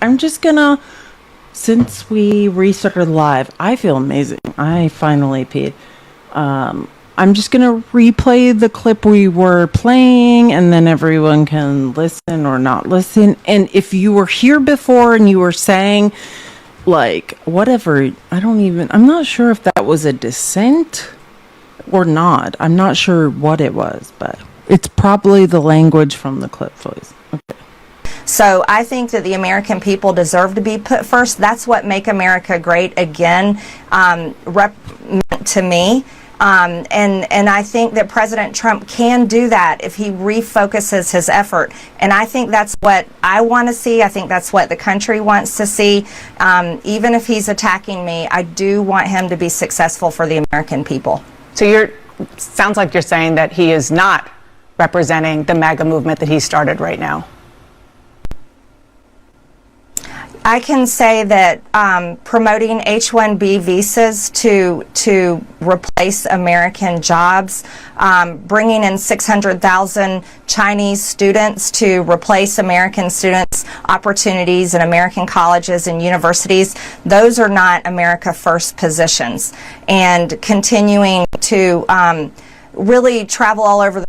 I'm just gonna, since we restarted live, I feel amazing. I finally peed. I'm just gonna replay the clip we were playing, and then everyone can listen or not listen. And if you were here before and you were saying, like, whatever, I'm not sure if that was a dissent or not. I'm not sure what it was, but it's probably the language from the clip, please. Okay. So I think that the American people deserve to be put first. That's what Make America Great Again meant to me. And I think that President Trump can do that if he refocuses his effort. And I think that's what I want to see. I think that's what the country wants to see. Even if he's attacking me, I do want him to be successful for the American people. So sounds like you're saying that he is not representing the MAGA movement that he started right now. I can say that promoting H-1B visas to replace American jobs, bringing in 600,000 Chinese students to replace American students' opportunities in American colleges and universities, those are not America First positions. And continuing to really travel all over the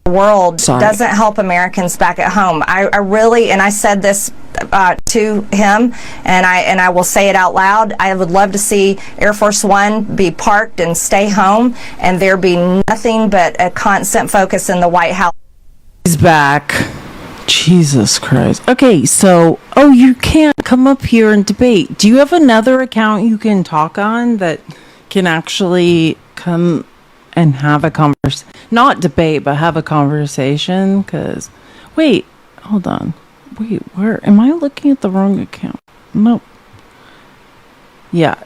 world doesn't help Americans back at home. I really, and I said this to him, and I will say it out loud, I would love to see Air Force One be parked and stay home, and there be nothing but a constant focus in the White House. He's back. Jesus Christ. Okay, so, you can't come up here and debate. Do you have another account you can talk on that can actually come and have a conversation? Not debate, but have a conversation? Because, wait, hold on. Wait, where? Am I looking at the wrong account? Nope. Yeah.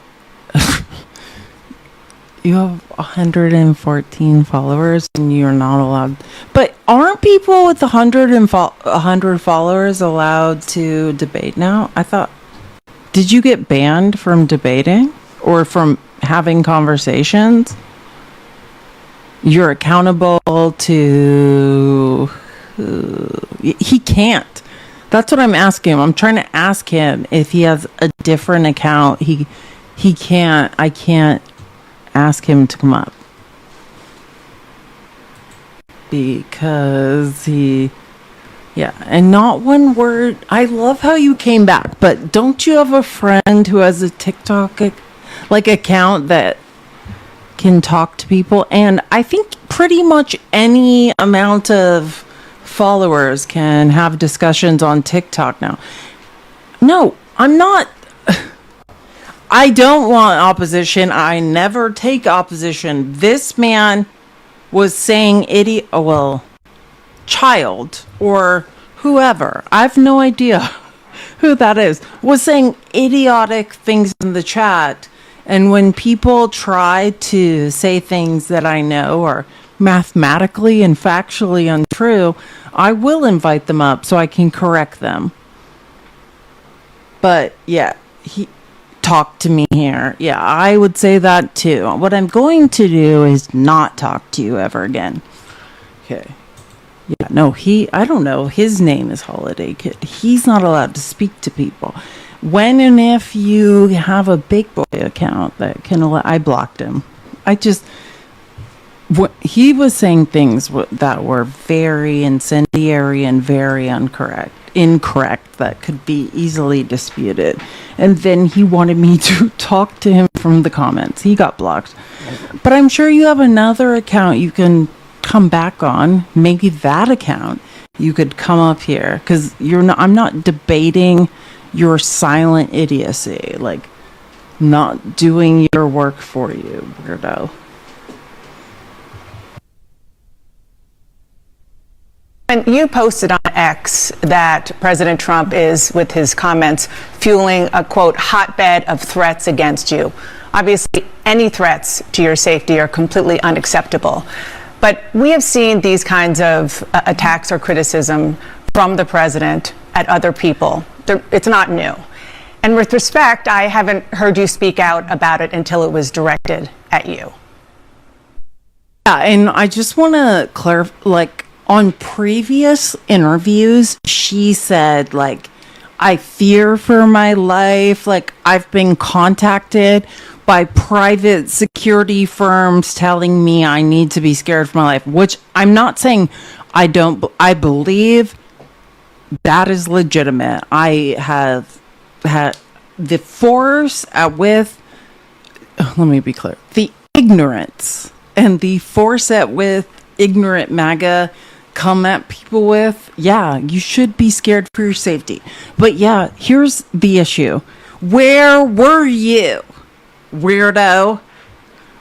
You have 114 followers and you're not allowed. But aren't people with 100 followers allowed to debate now? I thought, did you get banned from debating or from having conversations? You're accountable to... He can't. That's what I'm asking him. I'm trying to ask him if he has a different account. He can't. I can't ask him to come up. Because he... Yeah, and not one word. I love how you came back, but don't you have a friend who has a TikTok account that can talk to people? And I think pretty much any amount of followers can have discussions on TikTok now. No, I'm not. I don't want opposition. I never take opposition. This man was saying child or whoever, I have no idea who that is, was saying idiotic things in the chat. And when people try to say things that I know are mathematically and factually untrue, I will invite them up so I can correct them. But yeah, he talked to me here. Yeah, I would say that too. What I'm going to do is not talk to you ever again. Okay. Yeah, no, I don't know. His name is Holiday Kid. He's not allowed to speak to people. When and if you have a big boy account that can I blocked him. He was saying things that were very incendiary and very incorrect that could be easily disputed. And then he wanted me to talk to him from the comments. He got blocked. But I'm sure you have another account you can come back on. Maybe that account you could come up here, because I'm not debating your silent idiocy, like not doing your work for you, weirdo. And you posted on X that President Trump is, with his comments, fueling a, quote, hotbed of threats against you. Obviously, any threats to your safety are completely unacceptable. But we have seen these kinds of attacks or criticism from the president at other people. It's not new. And with respect, I haven't heard you speak out about it until it was directed at you. and I just want to clarify, like, on previous interviews, she said, like, I fear for my life. Like, I've been contacted by private security firms telling me I need to be scared for my life, which I'm not saying I believe that is legitimate. I have had the force with, let me be clear, the ignorance and the force with ignorant MAGA come at people with, yeah, you should be scared for your safety. But yeah, here's the issue. Where were you, weirdo?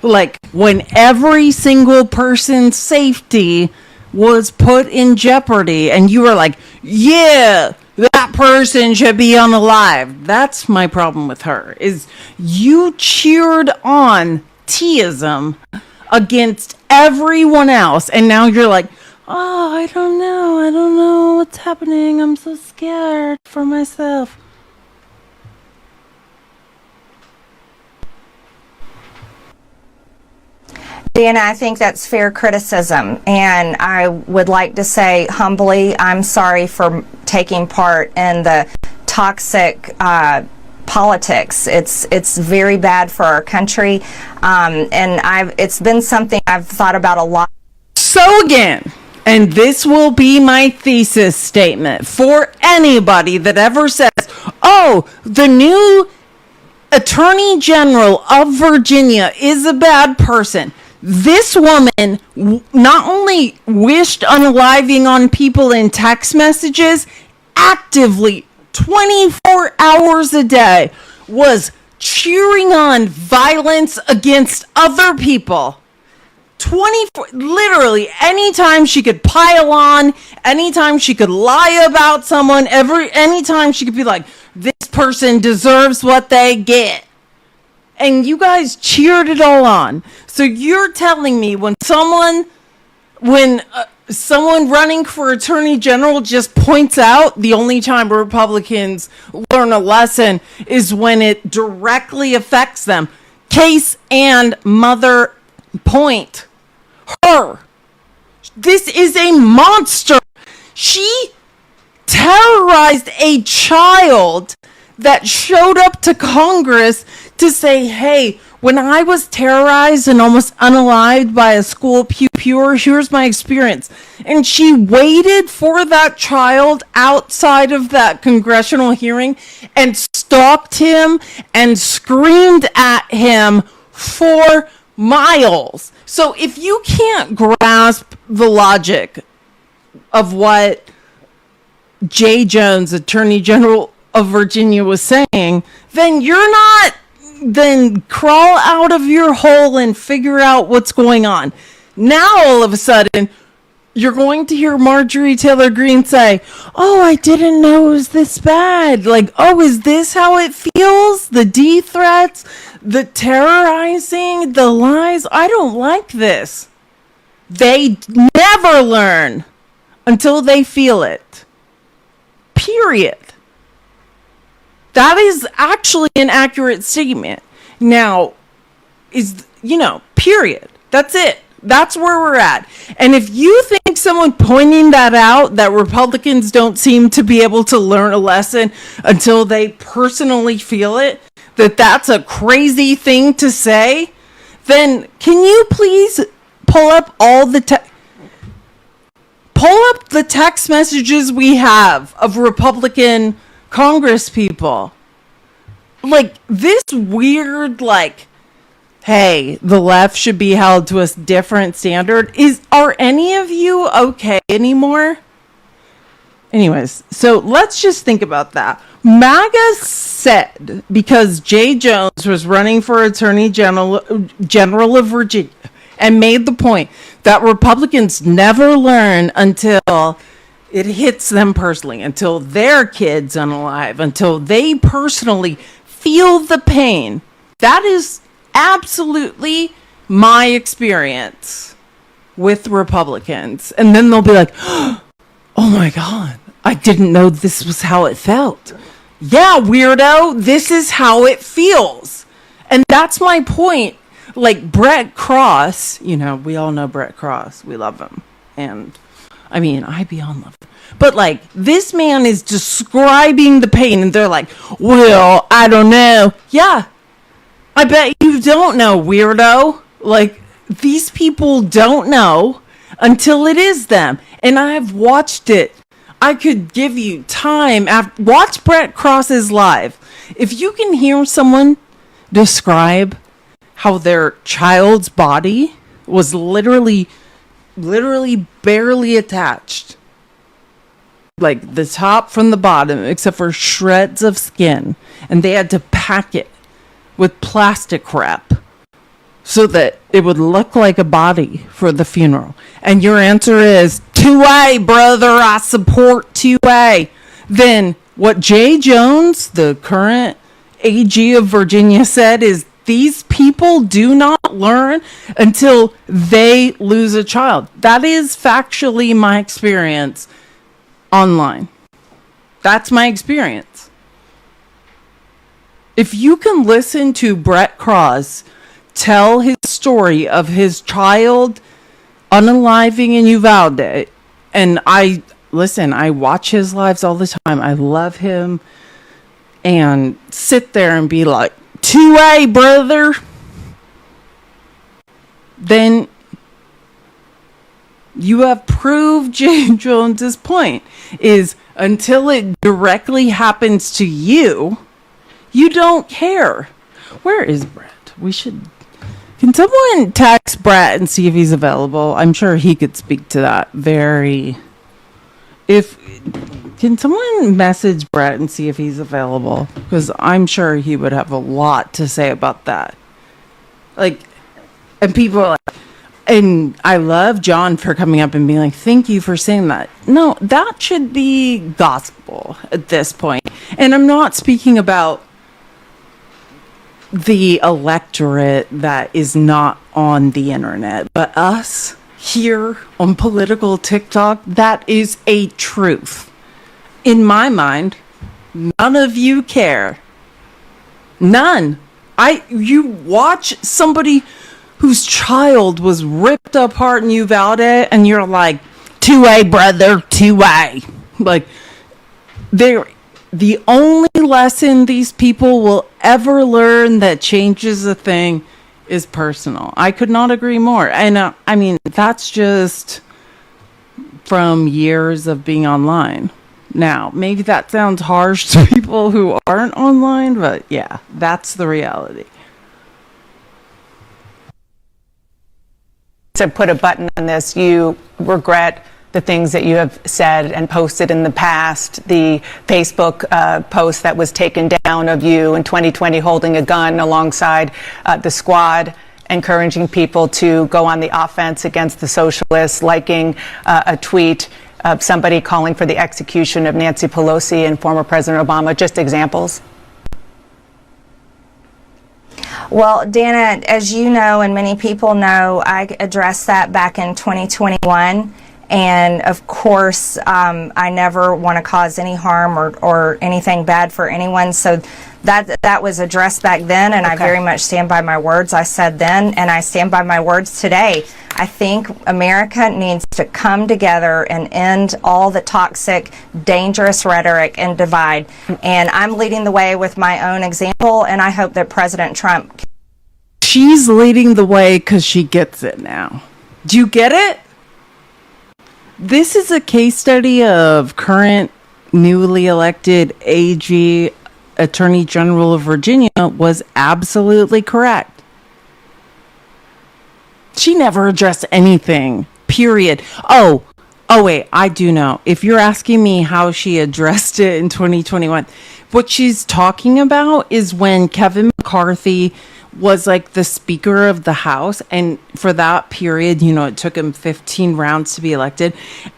Like, when every single person's safety was put in jeopardy and you were like, yeah, that person should be unalive. That's my problem with her, is you cheered on T-ism against everyone else, and now you're like, oh, I don't know what's happening. I'm so scared for myself. Deanna, I think that's fair criticism, and I would like to say humbly, I'm sorry for taking part in the toxic politics. It's very bad for our country, and it's been something I've thought about a lot. So again, and this will be my thesis statement for anybody that ever says, oh, the new Attorney General of Virginia is a bad person. This woman not only wished unaliving on people in text messages, actively 24 hours a day was cheering on violence against other people. 24, literally, anytime she could pile on, anytime she could lie about someone, anytime she could be like, this person deserves what they get. And you guys cheered it all on. So you're telling me when someone running for attorney general just points out the only time Republicans learn a lesson is when it directly affects them. Case and mother point. Her. This is a monster. She terrorized a child that showed up to Congress to say, hey, when I was terrorized and almost unalived by a school pew-pewer, here's my experience. And she waited for that child outside of that congressional hearing and stalked him and screamed at him for miles. So if you can't grasp the logic of what Jay Jones, Attorney General of Virginia, was saying, then crawl out of your hole and figure out what's going on. Now, all of a sudden, you're going to hear Marjorie Taylor Greene say, oh, I didn't know it was this bad. Like, oh, is this how it feels? The D threats, the terrorizing, the lies. I don't like this. They never learn until they feel it. Period. That is actually an accurate statement. Now, period. That's it. That's where we're at. And if you think someone pointing that out, that Republicans don't seem to be able to learn a lesson until they personally feel it, that's a crazy thing to say, then can you please pull up the text messages we have of Republican Congress people? Like, this weird, like, hey, the left should be held to a different standard. Are any of you okay anymore? Anyways, so let's just think about that. MAGA said, because Jay Jones was running for Attorney General of Virginia, and made the point that Republicans never learn until it hits them personally, until their kids unalive, until they personally feel the pain. That is absolutely my experience with Republicans. And then they'll be like, oh my God, I didn't know this was how it felt. Yeah, weirdo, this is how it feels. And that's my point. Like Brett Cross, we all know Brett Cross. We love him. And I mean, I beyond love him. But like, this man is describing the pain, and they're like, well, I don't know. Yeah, I bet you don't know, weirdo. Like, these people don't know until it is them. And I've watched it. I could give you time. Watch Brett Cross's live. If you can hear someone describe how their child's body was literally barely attached, like the top from the bottom, except for shreds of skin, and they had to pack it with plastic wrap so that it would look like a body for the funeral. And your answer is 2A, brother. I support 2A. Then what Jay Jones, the current AG of Virginia, said is these people do not learn until they lose a child. That is factually my experience online. That's my experience. If you can listen to Brett Cross tell his story of his child unaliving in Uvalde, and I watch his lives all the time. I love him. And sit there and be like, 2A, brother. Then you have proved Jay Jones's point, is until it directly happens to you, you don't care. Where is Brett? Can someone text Brett and see if he's available? I'm sure he could speak to that Can someone message Brett and see if he's available? Because I'm sure he would have a lot to say about that. Like, and people are like, and I love John for coming up and being like, thank you for saying that. No, that should be gospel at this point. And I'm not speaking about the electorate that is not on the internet, but us here on political TikTok, that is a truth. In my mind, none of you care. None. You watch somebody whose child was ripped apart in Uvalde, and you're like, 2A, brother, 2A. Like, the only lesson these people will ever learn that changes a thing is personal. I could not agree more. And I mean, that's just from years of being online. Now, maybe that sounds harsh to people who aren't online, but yeah, that's the reality. To put a button on this, you regret the things that you have said and posted in the past, the Facebook post that was taken down of you in 2020 holding a gun alongside the squad, encouraging people to go on the offense against the socialists, liking a tweet of somebody calling for the execution of Nancy Pelosi and former President Obama. Just examples. Well, Dana, as you know, and many people know, I addressed that back in 2021. And of course, I never want to cause any harm or anything bad for anyone. So that was addressed back then, and okay. I very much stand by my words I said then, and I stand by my words today. I think America needs to come together and end all the toxic, dangerous rhetoric and divide. And I'm leading the way with my own example, and I hope that President Trump... She's leading the way because she gets it now. Do you get it? This is a case study of current newly elected AG Attorney General of Virginia was absolutely correct. She never addressed anything, period. Oh, wait, I do know. If you're asking me how she addressed it in 2021, what she's talking about is when Kevin McCarthy was like the Speaker of the House, and for that period, it took him 15 rounds to be elected,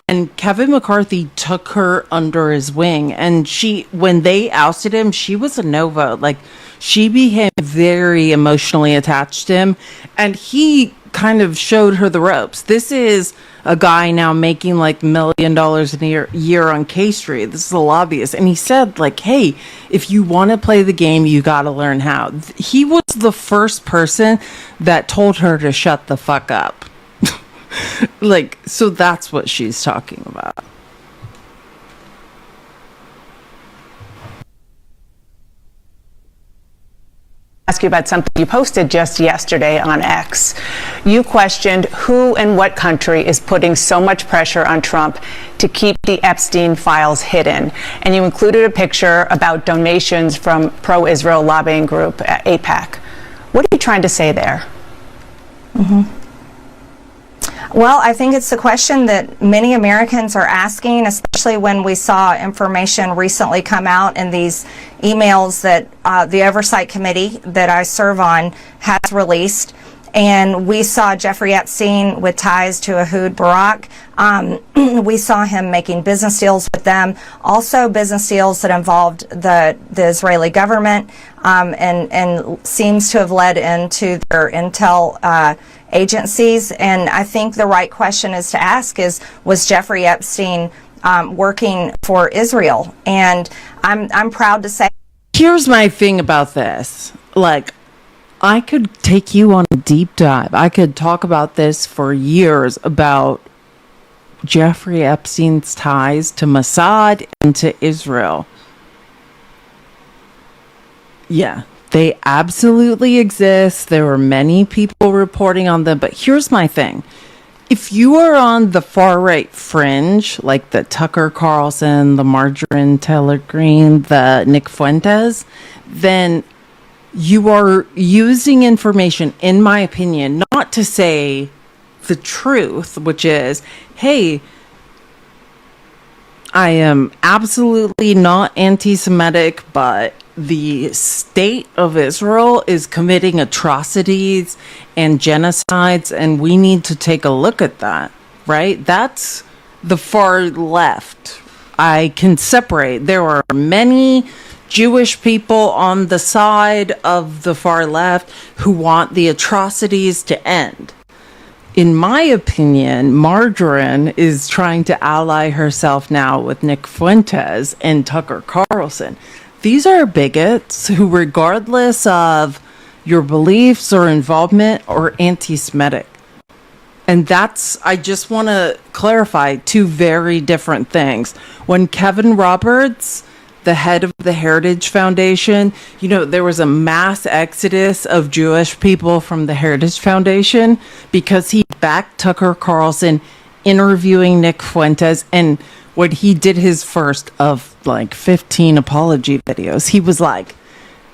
and Kevin McCarthy took her under his wing, and when they ousted him, she was a no vote. Like, she became very emotionally attached to him, and he kind of showed her the ropes. This is a guy now making like $1 million a year on K Street. This is a lobbyist. And he said, like, hey, if you want to play the game, you got to learn how. He was the first person that told her to shut the fuck up. Like, so that's what she's talking about. Ask you about something you posted just yesterday on X. You questioned who and what country is putting so much pressure on Trump to keep the Epstein files hidden. And you included a picture about donations from pro-Israel lobbying group AIPAC. What are you trying to say there? Well, I think it's a question that many Americans are asking, especially when we saw information recently come out in these emails that the Oversight Committee that I serve on has released. And we saw Jeffrey Epstein with ties to Ehud Barak. We saw him making business deals with them, also business deals that involved the Israeli government, and seems to have led into their intel agencies. And I think the right question is to ask is, was Jeffrey Epstein working for Israel? And I'm proud to say. Here's my thing about this. Like, I could take you on a deep dive. I could talk about this for years about Jeffrey Epstein's ties to Mossad and to Israel. Yeah, they absolutely exist. There were many people reporting on them. But here's my thing. If you are on the far right fringe, like the Tucker Carlson, the Marjorie Taylor Greene, the Nick Fuentes, then you are using information, in my opinion, not to say the truth, which is, hey, I am absolutely not anti-Semitic, but the state of Israel is committing atrocities and genocides, and we need to take a look at that, right? That's the far left. I can separate. There are many Jewish people on the side of the far left who want the atrocities to end. In my opinion, Margarine is trying to ally herself now with Nick Fuentes and Tucker Carlson. These are bigots who, regardless of your beliefs or involvement, are anti-Semitic. And I just want to clarify two very different things. When Kevin Roberts, the head of the Heritage Foundation, there was a mass exodus of Jewish people from the Heritage Foundation because he backed Tucker Carlson interviewing Nick Fuentes. And when he did his first of like 15 apology videos, he was like,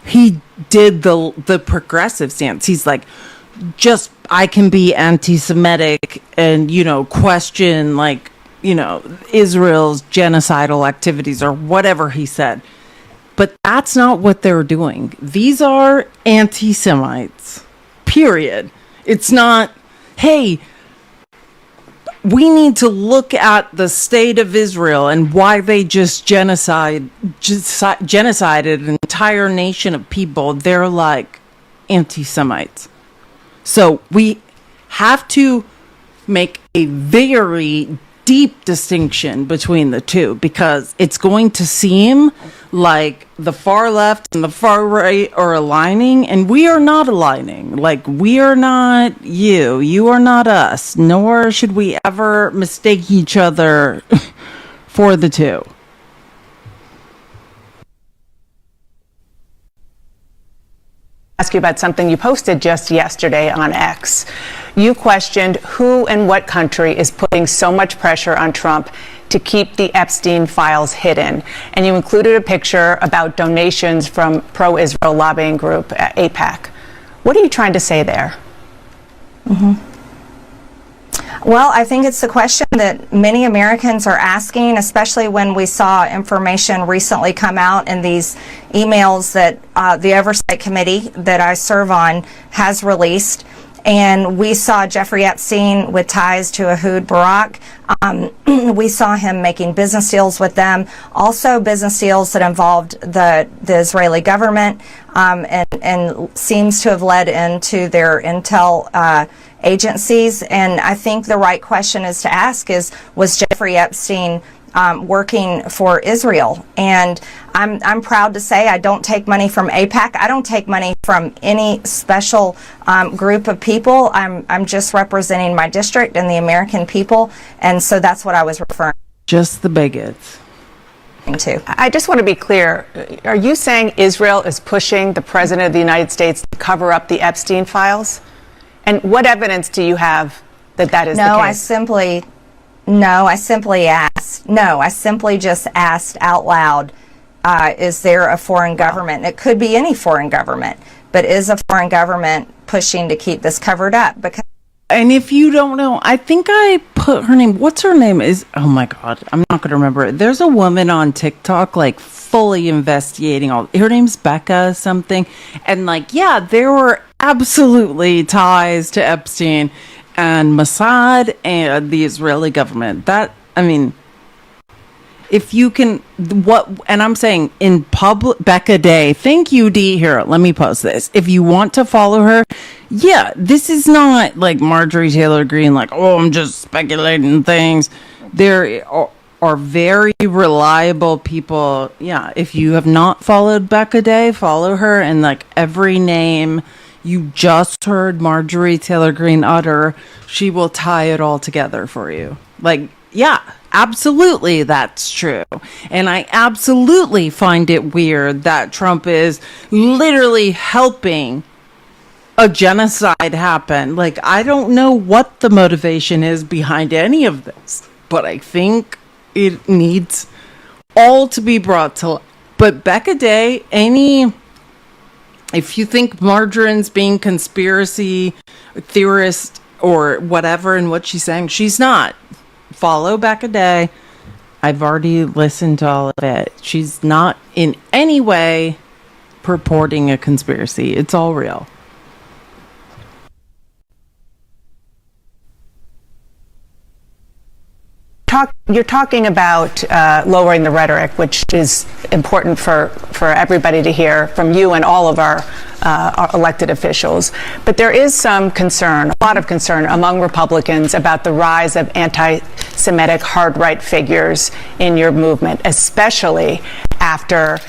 he did the progressive stance. He's like, just, I can be anti-Semitic and, question like, Israel's genocidal activities or whatever he said. But that's not what they're doing. These are anti-Semites, period. It's not, hey, we need to look at the state of Israel and why they just genocided an entire nation of people. They're like anti-Semites. So we have to make a very deep distinction between the two, because it's going to seem like the far left and the far right are aligning, and we are not aligning. Like, we are not you are not us, nor should we ever mistake each other for the two. Ask you about something you posted just yesterday on X. You questioned who and what country is putting so much pressure on Trump to keep the Epstein files hidden. And you included a picture about donations from pro-Israel lobbying group AIPAC. What are you trying to say there? Well, I think it's a question that many Americans are asking, especially when we saw information recently come out in these emails that the Oversight Committee that I serve on has released. And we saw Jeffrey Epstein with ties to Ehud Barak. We saw him making business deals with them, also business deals that involved the Israeli government, and seems to have led into their intel agencies. And I think the right question is to ask is, was Jeffrey Epstein working for Israel? And I'm proud to say I don't take money from AIPAC. I don't take money from any special group of people. I'm just representing my district and the American people. And so that's what I was referring Just the bigots. to. I just want to be clear. Are you saying Israel is pushing the President of the United States to cover up the Epstein files? And what evidence do you have that that is the case? I simply just asked out loud, is there a foreign government? It could be any foreign government, but is a foreign government pushing to keep this covered up? Because And if you don't know, I think I put her name. What's her name? Oh my God, I'm not going to remember it. There's a woman on TikTok, like fully investigating all. Her name's Becca something. And like, yeah, there were absolutely ties to Epstein and Mossad and the Israeli government. If you can, and I'm saying in public, Becca Day, thank you, Dee. Here, let me post this. If you want to follow her, yeah, this is not like Marjorie Taylor Greene, like, oh, I'm just speculating things. There are very reliable people. Yeah, if you have not followed Becca Day, follow her, and like every name you just heard Marjorie Taylor Greene utter, she will tie it all together for you. Like, yeah. Absolutely, that's true. And I absolutely find it weird that Trump is literally helping a genocide happen. Like, I don't know what the motivation is behind any of this, but I think it needs all to be brought to light. But Becca Day, if you think Marjorie's being conspiracy theorist or whatever in what she's saying, she's not. Follow Becca Day. I've already listened to all of it. She's not in any way purporting a conspiracy. It's all real. You're talking about lowering the rhetoric, which is important for everybody to hear from you and all of our elected officials. But there is some concern, a lot of concern among Republicans about the rise of anti-Semitic hard-right figures in your movement, especially after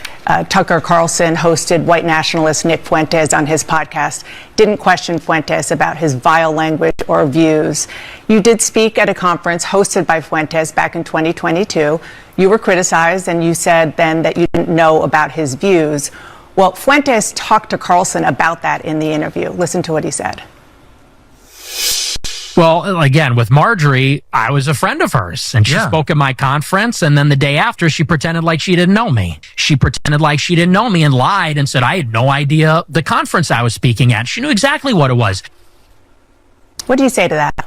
Tucker Carlson hosted white nationalist Nick Fuentes on his podcast, didn't question Fuentes about his vile language or views. You did speak at a conference hosted by Fuentes back in 2022. You were criticized, and you said then that you didn't know about his views. Well, Fuentes talked to Carlson about that in the interview. Listen to what he said. Well, again, with Marjorie, I was a friend of hers, and she spoke at my conference, and then the day after, she pretended like she didn't know me. She pretended like she didn't know me and lied and said I had no idea the conference I was speaking at. She knew exactly what it was. What do you say to that?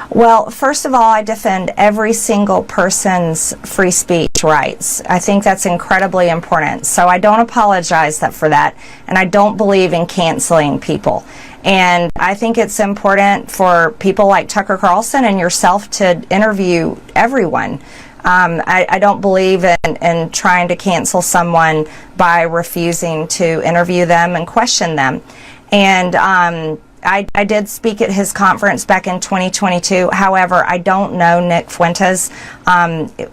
Well, first of all, I defend every single person's free speech rights. I think that's incredibly important. So I don't apologize for that, and I don't believe in canceling people. And I think it's important for people like Tucker Carlson and yourself to interview everyone. I don't believe in trying to cancel someone by refusing to interview them and question them. And I did speak at his conference back in 2022. However, I don't know Nick Fuentes.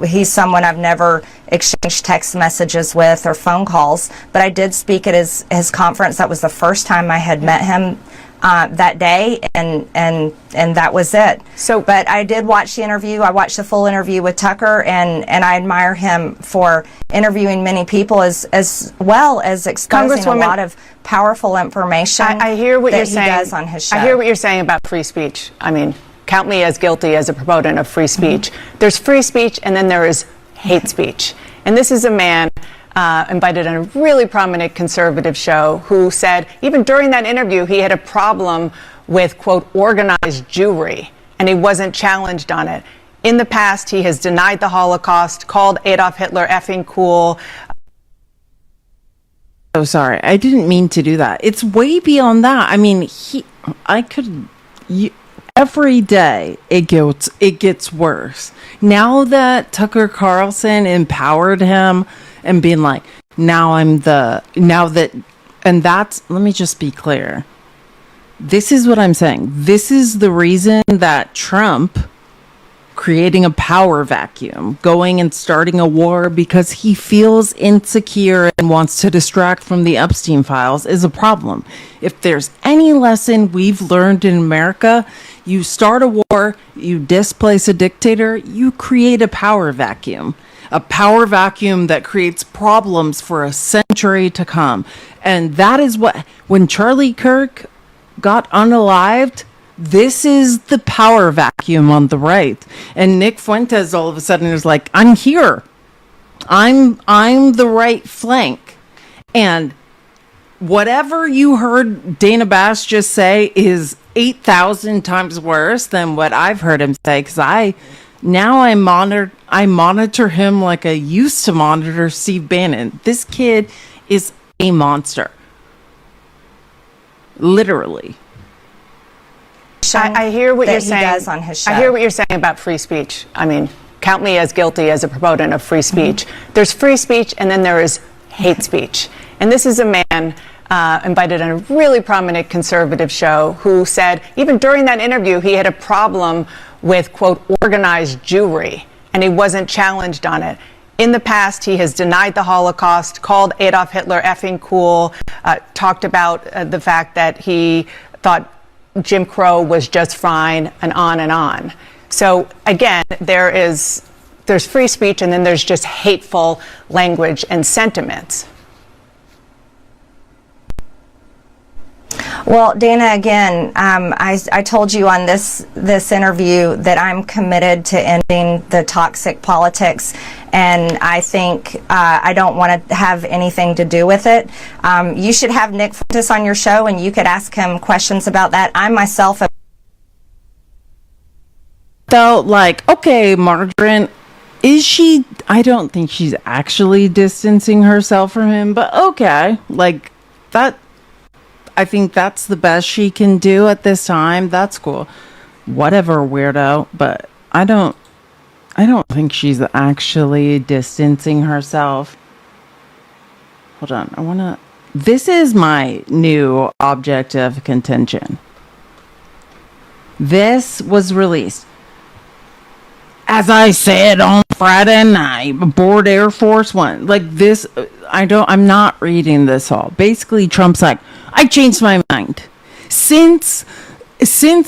He's someone I've never exchanged text messages with or phone calls, but I did speak at his conference. That was the first time I had met him that day, and that was it. But I did watch the interview. I watched the full interview with Tucker, and I admire him for interviewing many people as well as exposing a lot of powerful information. I hear what you're saying. He does on his show. I hear what you're saying about free speech. I mean, count me as guilty as a proponent of free speech. There's free speech, and then there is hate speech. And this is a man invited on a really prominent conservative show who said, even during that interview, he had a problem with, quote, organized Jewry, and he wasn't challenged on it. In the past, he has denied the Holocaust, called Adolf Hitler effing cool. Oh, sorry. I didn't mean to do that. It's way beyond that. I mean, every day it gets worse. Now that Tucker Carlson empowered him and being like, let me just be clear. This is what I'm saying. This is the reason that Trump creating a power vacuum, going and starting a war because he feels insecure and wants to distract from the Epstein files is a problem. If there's any lesson we've learned in America, you start a war, you displace a dictator, you create a power vacuum. A power vacuum that creates problems for a century to come. And that is what, when Charlie Kirk got unalived, this is the power vacuum on the right. And Nick Fuentes all of a sudden is like, I'm here. I'm the right flank. And whatever you heard Dana Bash just say is 8,000 times worse than what I've heard him say, because I monitor him like I used to monitor Steve Bannon. This kid is a monster. Literally. I hear what you're saying. Does on his show. I hear what you're saying about free speech. I mean, count me as guilty as a proponent of free speech. Mm-hmm. There's free speech, and then there is hate speech. And this is a man invited on a really prominent conservative show who said, even during that interview, he had a problem with, quote, organized Jewry, and he wasn't challenged on it. In the past, he has denied the Holocaust, called Adolf Hitler effing cool, talked about the fact that he thought Jim Crow was just fine, and on and on. So again, there's free speech, and then there's just hateful language and sentiments. Well, Dana, again, I told you on this interview that I'm committed to ending the toxic politics, and I think I don't want to have anything to do with it. You should have Nick Fuentes on your show, and you could ask him questions about that. I myself felt like, okay, Margarine, is she? I don't think she's actually distancing herself from him, but okay, like that. I think that's the best she can do at this time. That's cool. Whatever, weirdo. But I don't think she's actually distancing herself. Hold on. This is my new object of contention. This was released, as I said, on Friday night aboard Air Force One. Like this, I'm not reading this all. Basically, Trump's like, I changed my mind. Since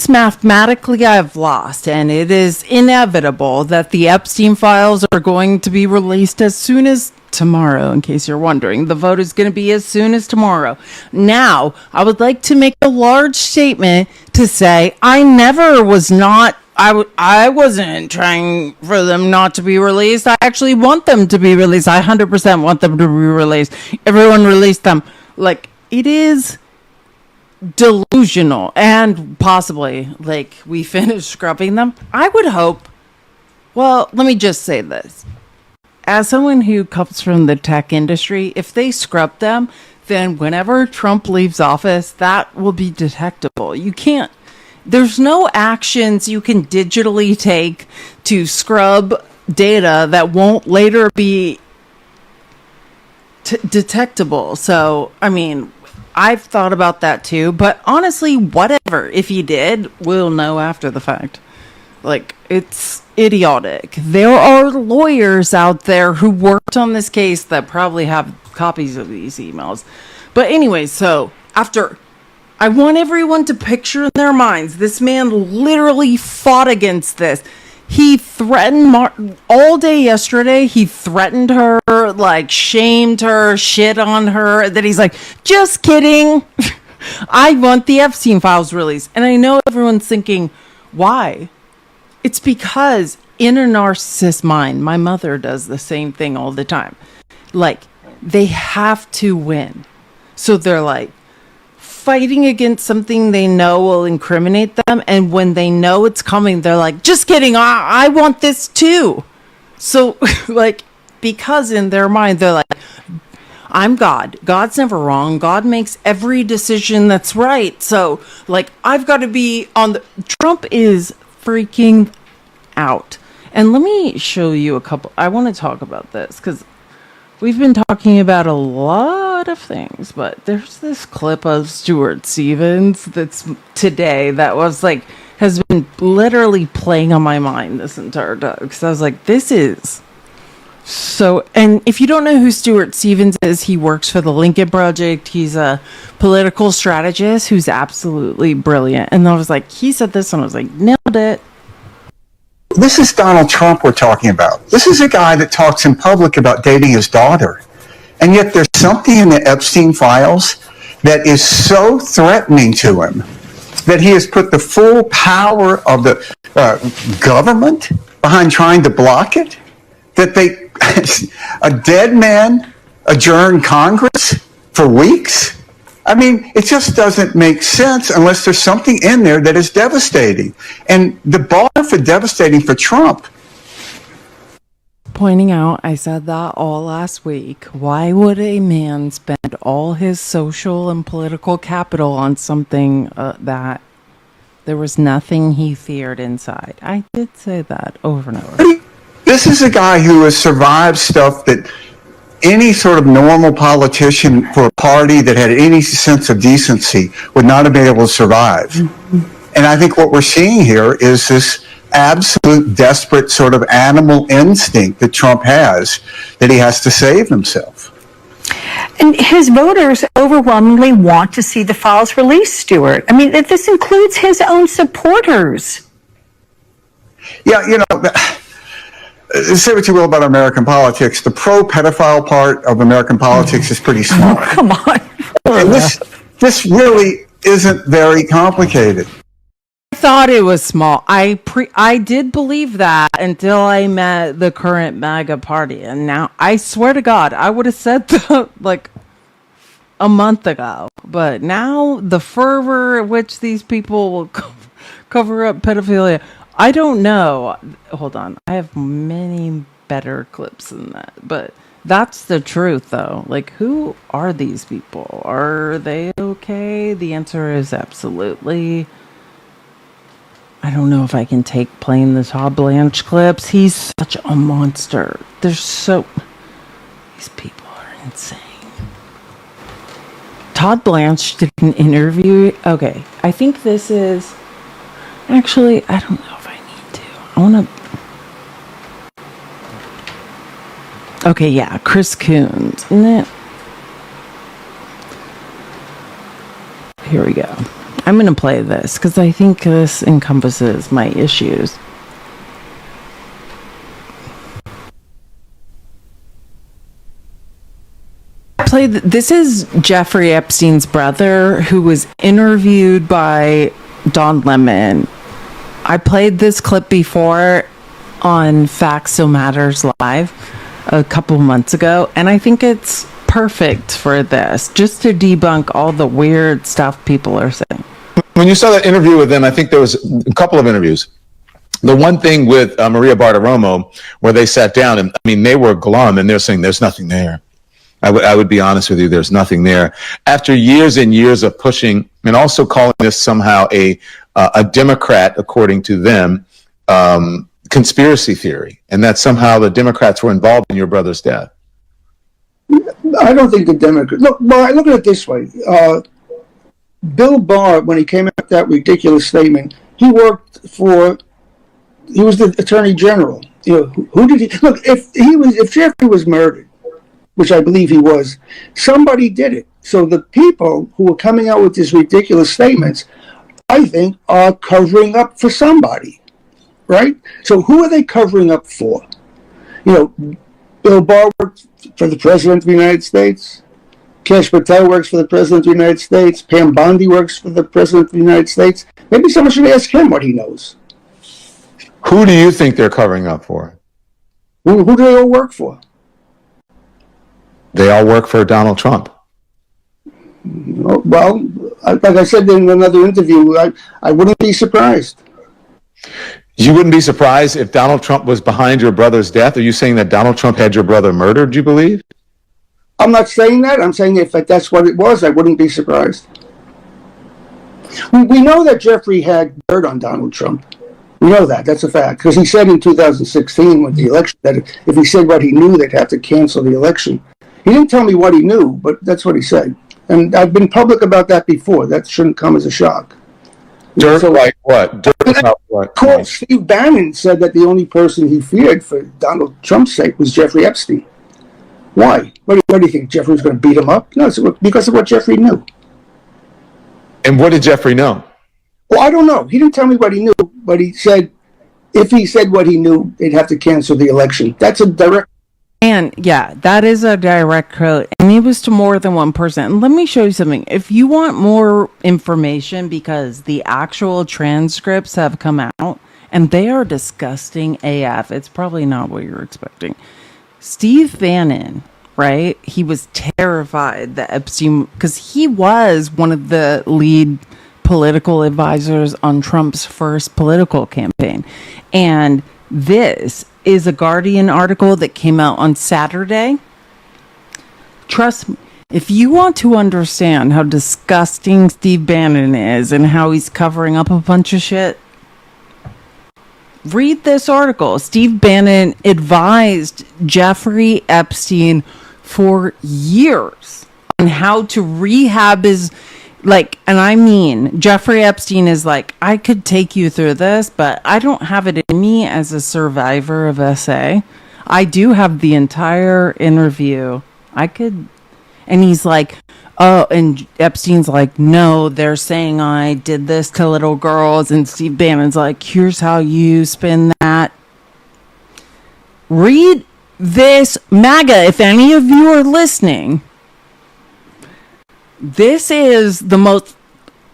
mathematically I've lost, and it is inevitable that the Epstein files are going to be released as soon as tomorrow, in case you're wondering. The vote is going to be as soon as tomorrow. Now, I would like to make a large statement to say I wasn't trying for them not to be released. I actually want them to be released. I 100% want them to be released. Everyone release them. Like, it is delusional, and possibly, like, we finished scrubbing them. I would hope, well, let me just say this. As someone who comes from the tech industry, if they scrub them, then whenever Trump leaves office, that will be detectable. There's no actions you can digitally take to scrub data that won't later be detectable. So, I mean, I've thought about that too, but honestly, whatever. If he did, we'll know after the fact. Like, it's idiotic. There are lawyers out there who worked on this case that probably have copies of these emails. But anyway, so I want everyone to picture in their minds, this man literally fought against this. He threatened all day yesterday. He threatened her, like shamed her, shit on her. That he's like, just kidding. I want the Epstein files released. And I know everyone's thinking, why? It's because in a narcissist mind, my mother does the same thing all the time. Like, they have to win. So they're like fighting against something they know will incriminate them. And when they know it's coming, they're like, just kidding. I want this too. So like, because in their mind, they're like, I'm God. God's never wrong. God makes every decision that's right. So like, I've got to be on the, Trump is freaking out. And let me show you a couple, I want to talk about this because we've been talking about a lot of things, but there's this clip of Stuart Stevens that's today that was like, has been literally playing on my mind this entire time. Because I was like, this is so. And if you don't know who Stuart Stevens is, he works for the Lincoln Project. He's a political strategist who's absolutely brilliant. And I was like, he said this, and I was like, nailed it. This is Donald Trump we're talking about. This is a guy that talks in public about dating his daughter. And yet there's something in the Epstein files that is so threatening to him that he has put the full power of the government behind trying to block it, that a dead man adjourned Congress for weeks. I mean, it just doesn't make sense unless there's something in there that is devastating. And the bar for devastating for Trump. Pointing out, I said that all last week. Why would a man spend all his social and political capital on something that there was nothing he feared inside? I did say that over and over. This is a guy who has survived stuff that any sort of normal politician for a party that had any sense of decency would not have been able to survive. Mm-hmm. And I think what we're seeing here is this absolute desperate sort of animal instinct that Trump has, that he has to save himself. And his voters overwhelmingly want to see the files released, Stuart. I mean, this includes his own supporters. Yeah, you know, say what you will about American politics, the pro-pedophile part of American politics is pretty small. Oh, come on. And this really isn't very complicated. I thought it was small. I did believe that until I met the current MAGA party, and now I swear to God, I would have said that like a month ago. But now the fervor at which these people will cover up pedophilia, I don't know. Hold on, I have many better clips than that, but that's the truth, though. Like, who are these people? Are they okay? The answer is absolutely. I don't know if I can take playing the Todd Blanche clips. He's such a monster. These people are insane. Todd Blanche did an interview. Okay, I think this is... Actually, I don't know if I need to. I want to... Okay, yeah, Chris Coons, isn't it? Here we go. I'm going to play this because I think this encompasses my issues. This is Jeffrey Epstein's brother, who was interviewed by Don Lemon. I played this clip before on Facts So Matters Live a couple months ago, and I think it's perfect for this, just to debunk all the weird stuff people are saying. When you saw that interview with them, I think there was a couple of interviews. The one thing with Maria Bartiromo, where they sat down, and I mean, they were glum, and they're saying, there's nothing there. I would be honest with you, there's nothing there. After years and years of pushing, and also calling this somehow a Democrat, according to them, conspiracy theory, and that somehow the Democrats were involved in your brother's death. I don't think the Democrats... Look at it this way. Bill Barr, when he came out with that ridiculous statement, he was the Attorney General. You know, who did he... Look, if Jeffrey was murdered, which I believe he was, somebody did it. So the people who are coming out with these ridiculous statements, I think, are covering up for somebody, right? So who are they covering up for? You know, Bill Barr worked for the President of the United States. Kash Patel works for the President of the United States. Pam Bondi works for the President of the United States. Maybe someone should ask him what he knows. Who do you think they're covering up for? Who do they all work for? They all work for Donald Trump. Well, like I said in another interview, I wouldn't be surprised. You wouldn't be surprised if Donald Trump was behind your brother's death? Are you saying that Donald Trump had your brother murdered, do you believe? I'm not saying that. I'm saying if that's what it was, I wouldn't be surprised. We know that Jeffrey had dirt on Donald Trump. We know that. That's a fact. Because he said in 2016 with the election that if he said what he knew, they'd have to cancel the election. He didn't tell me what he knew, but that's what he said. And I've been public about that before. That shouldn't come as a shock. Dirt like what? Dirt about what? Of course, Steve Bannon said that the only person he feared for Donald Trump's sake was Jeffrey Epstein. Why? What do you think? Jeffrey was going to beat him up? No, it's because of what Jeffrey knew. And what did Jeffrey know? Well, I don't know. He didn't tell me what he knew, but he said if he said what he knew, they'd have to cancel the election. That's a direct. And yeah, that is a direct quote. And it was to more than one person. And let me show you something. If you want more information, because the actual transcripts have come out and they are disgusting AF. It's probably not what you're expecting. Steve Bannon, right? He was terrified that Epstein, because he was one of the lead political advisors on Trump's first political campaign. And this is a Guardian article that came out on Saturday. Trust me, if you want to understand how disgusting Steve Bannon is and how he's covering up a bunch of shit, read this article. Steve Bannon advised Jeffrey Epstein for years on how to rehab his, and I mean, Jeffrey Epstein is like, I could take you through this, but I don't have it in me as a survivor of SA. I do have the entire interview. And he's like, oh, and Epstein's like, no, they're saying I did this to little girls. And Steve Bannon's like, here's how you spin that. Read this, MAGA, if any of you are listening. This is the most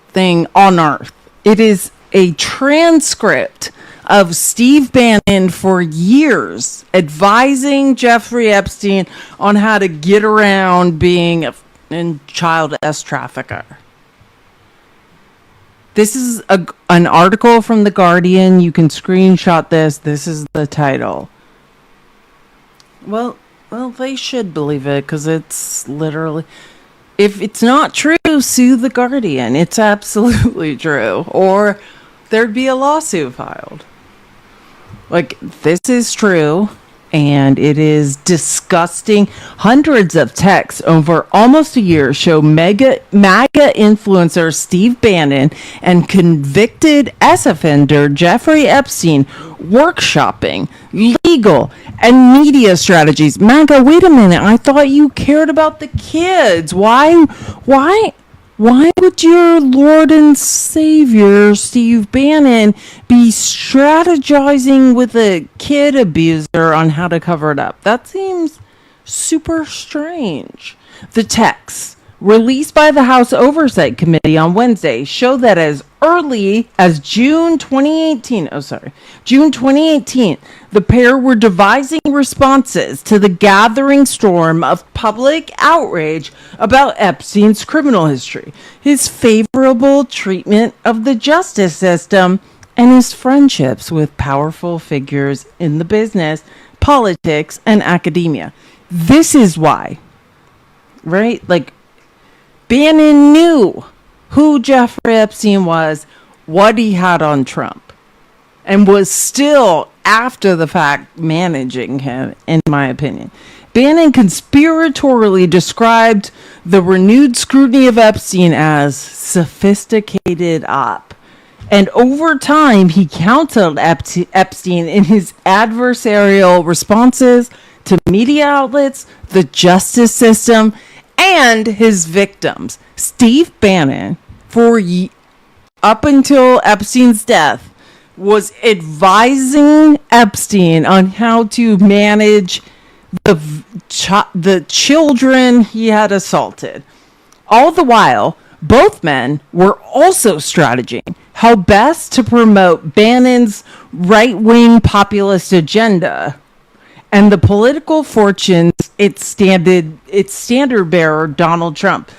thing on earth. It is a transcript of Steve Bannon for years advising Jeffrey Epstein on how to get around being a child trafficker. This is an article from The Guardian. You can screenshot this. This is the title. Well, they should believe it because it's literally... If it's not true, sue The Guardian. It's absolutely true. Or there'd be a lawsuit filed. This is true, and it is disgusting. Hundreds of texts over almost a year show MAGA influencer Steve Bannon and convicted S-offender Jeffrey Epstein workshopping legal and media strategies. MAGA, wait a minute. I thought you cared about the kids. Why would your Lord and Savior, Steve Bannon, be strategizing with a kid abuser on how to cover it up? That seems super strange. The texts released by the House Oversight Committee on Wednesday show that as early as June 2018, the pair were devising responses to the gathering storm of public outrage about Epstein's criminal history, his favorable treatment of the justice system, and his friendships with powerful figures in the business, politics, and academia. This is why, right? Bannon knew who Jeffrey Epstein was, what he had on Trump, and was still, after the fact, managing him, in my opinion. Bannon conspiratorially described the renewed scrutiny of Epstein as sophisticated op. And over time, he counseled Epstein in his adversarial responses to media outlets, the justice system, and his victims. Steve Bannon, up until Epstein's death, was advising Epstein on how to manage the children he had assaulted. All the while, both men were also strategizing how best to promote Bannon's right-wing populist agenda and the political fortunes its standard bearer, Donald Trump.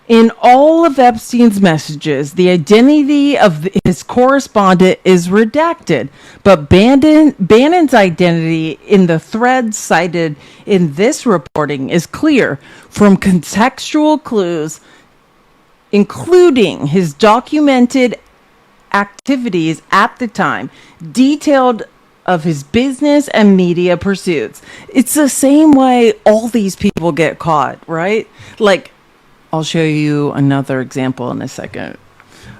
In all of Epstein's messages, the identity of his correspondent is redacted, but Bannon's identity in the thread cited in this reporting is clear from contextual clues, including his documented activities at the time, detailed of his business and media pursuits. It's the same way all these people get caught, right? Like, I'll show you another example in a second,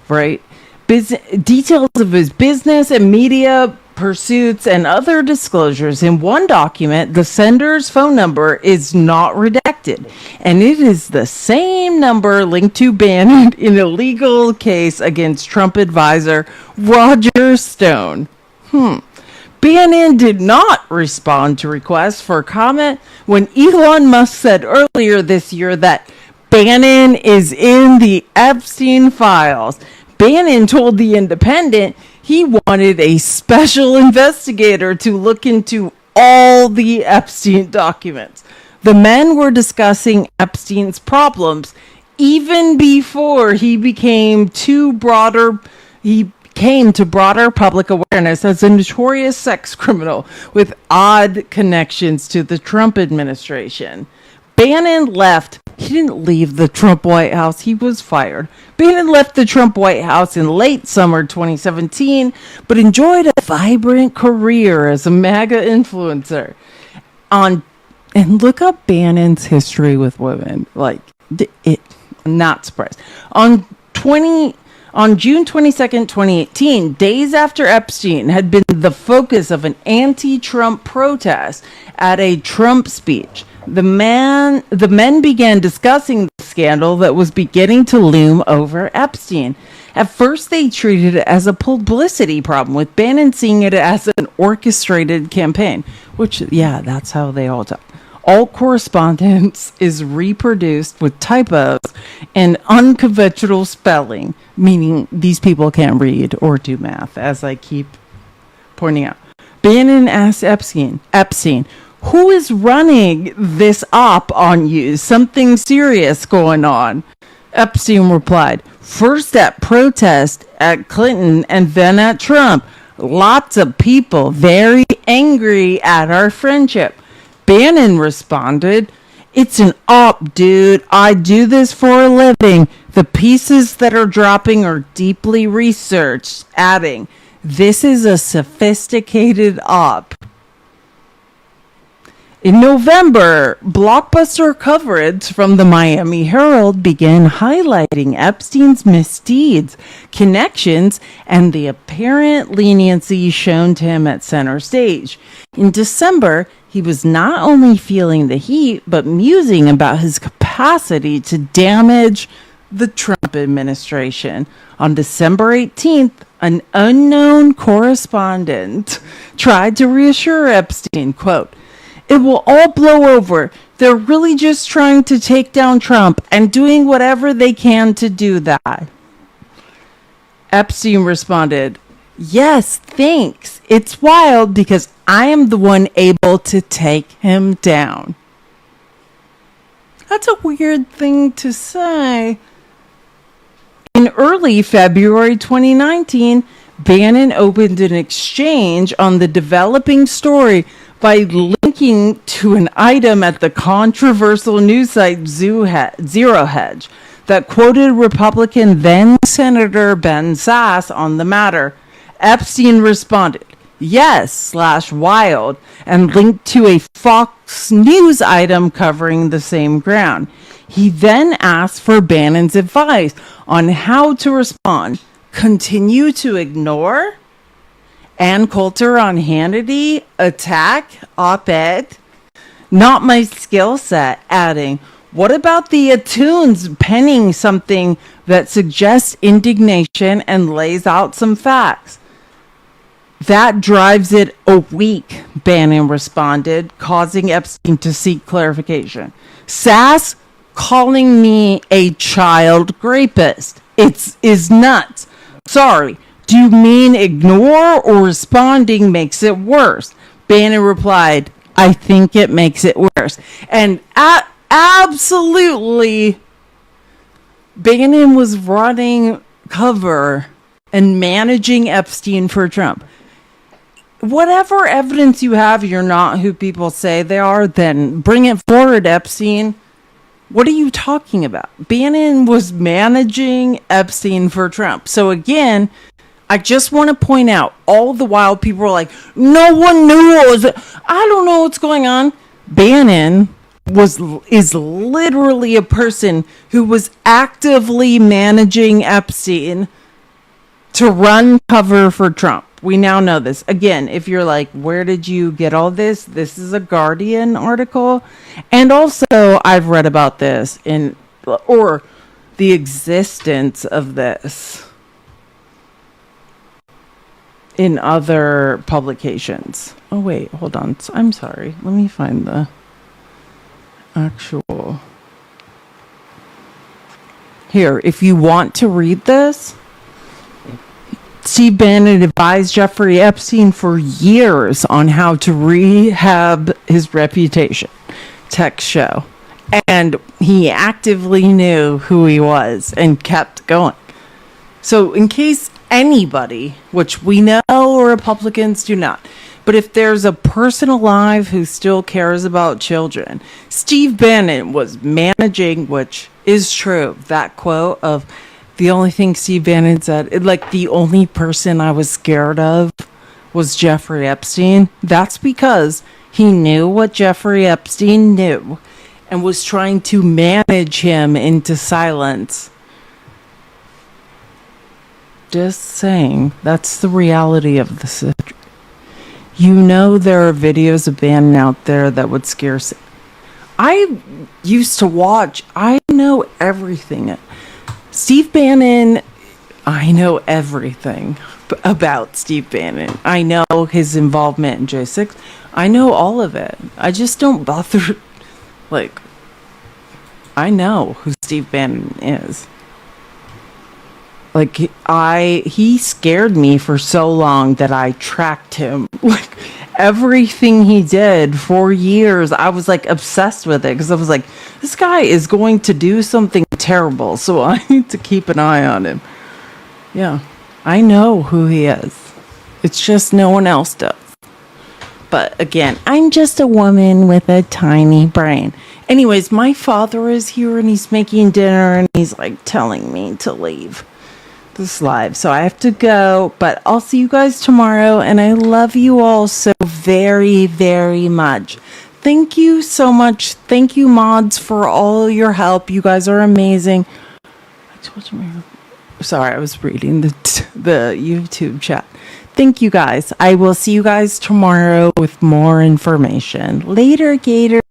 right? Details of his business and media pursuits and other disclosures. In one document, the sender's phone number is not redacted, and it is the same number linked to Bannon in a legal case against Trump advisor Roger Stone. Bannon did not respond to requests for comment when Elon Musk said earlier this year that Bannon is in the Epstein files. Bannon told The Independent he wanted a special investigator to look into all the Epstein documents. The men were discussing Epstein's problems even before he came to broader public awareness as a notorious sex criminal with odd connections to the Trump administration. Bannon left. He didn't leave the Trump White House. He was fired. Bannon left the Trump White House in late summer 2017, but enjoyed a vibrant career as a MAGA influencer. And look up Bannon's history with women. Like, not surprised. On June 22nd, 2018, days after Epstein had been the focus of an anti-Trump protest at a Trump speech, the men began discussing the scandal that was beginning to loom over Epstein. At first, they treated it as a publicity problem, with Bannon seeing it as an orchestrated campaign, which, yeah, that's how they all talk. All correspondence is reproduced with typos and unconventional spelling, meaning these people can't read or do math, as I keep pointing out. Bannon asked Epstein, who is running this op on you? Something serious going on. Epstein replied, first at protest at Clinton and then at Trump. Lots of people very angry at our friendship. Bannon responded, it's an op, dude. I do this for a living. The pieces that are dropping are deeply researched, adding, this is a sophisticated op. In November, blockbuster coverage from the Miami Herald began highlighting Epstein's misdeeds, connections, and the apparent leniency shown to him at center stage. In December, he was not only feeling the heat, but musing about his capacity to damage the Trump administration. On December 18th, an unknown correspondent tried to reassure Epstein, quote, it will all blow over. They're really just trying to take down Trump and doing whatever they can to do that. Epstein responded, yes, thanks. It's wild because I am the one able to take him down. That's a weird thing to say. In early February 2019, Bannon opened an exchange on the developing story by linking to an item at the controversial news site Zero Hedge that quoted Republican then-Senator Ben Sasse on the matter. Epstein responded, yes/wild, and linked to a Fox News item covering the same ground. He then asked for Bannon's advice on how to respond. Continue to ignore? Ann Coulter on Hannity, attack, op-ed? Not my skill set, adding, what about the Atunes penning something that suggests indignation and lays out some facts? That drives it a week, Bannon responded, causing Epstein to seek clarification. Sass calling me a child rapist. Is nuts. Sorry, do you mean ignore or responding makes it worse? Bannon replied, I think it makes it worse. And absolutely, Bannon was running cover and managing Epstein for Trump. Whatever evidence you have, you're not who people say they are, then bring it forward, Epstein. What are you talking about? Bannon was managing Epstein for Trump. So again, I just want to point out, all the while people are like, no one knew what was it. I don't know what's going on. Bannon is literally a person who was actively managing Epstein to run cover for Trump. We now know this. Again, if you're like, where did you get all this? This is a Guardian article. And also, I've read about this or the existence of this in other publications. Oh, wait, hold on. I'm sorry. Let me find the actual. Here, if you want to read this, Steve Bannon advised Jeffrey Epstein for years on how to rehab his reputation. Text show. And he actively knew who he was and kept going. So in case anybody, which we know Republicans do not, but if there's a person alive who still cares about children, Steve Bannon was managing, which is true, that quote of the only thing Steve Bannon said, like the only person I was scared of was Jeffrey Epstein. That's because he knew what Jeffrey Epstein knew and was trying to manage him into silence. Just saying, that's the reality of the situation. You know, there are videos of Bannon out there that would scare. I used to watch. I know everything. Steve Bannon, I know everything about Steve Bannon. I know his involvement in J6. I know all of it. I just don't bother. Like, I know who Steve Bannon is. Like, he scared me for so long that I tracked him. Like, everything he did for years, I was, like, obsessed with it. Because I was like, this guy is going to do something terrible, so I need to keep an eye on him. Yeah, I know who he is. It's just no one else does. But, again, I'm just a woman with a tiny brain. Anyways, my father is here, and he's making dinner, and he's, like, telling me to leave this live, so I have to go, but I'll see you guys tomorrow, and I love you all so very, very much. Thank you so much. Thank you, mods, for all your help. You guys are amazing. I told you. Sorry, I was reading the YouTube chat. Thank you guys. I will see you guys tomorrow with more information. Later, Gator.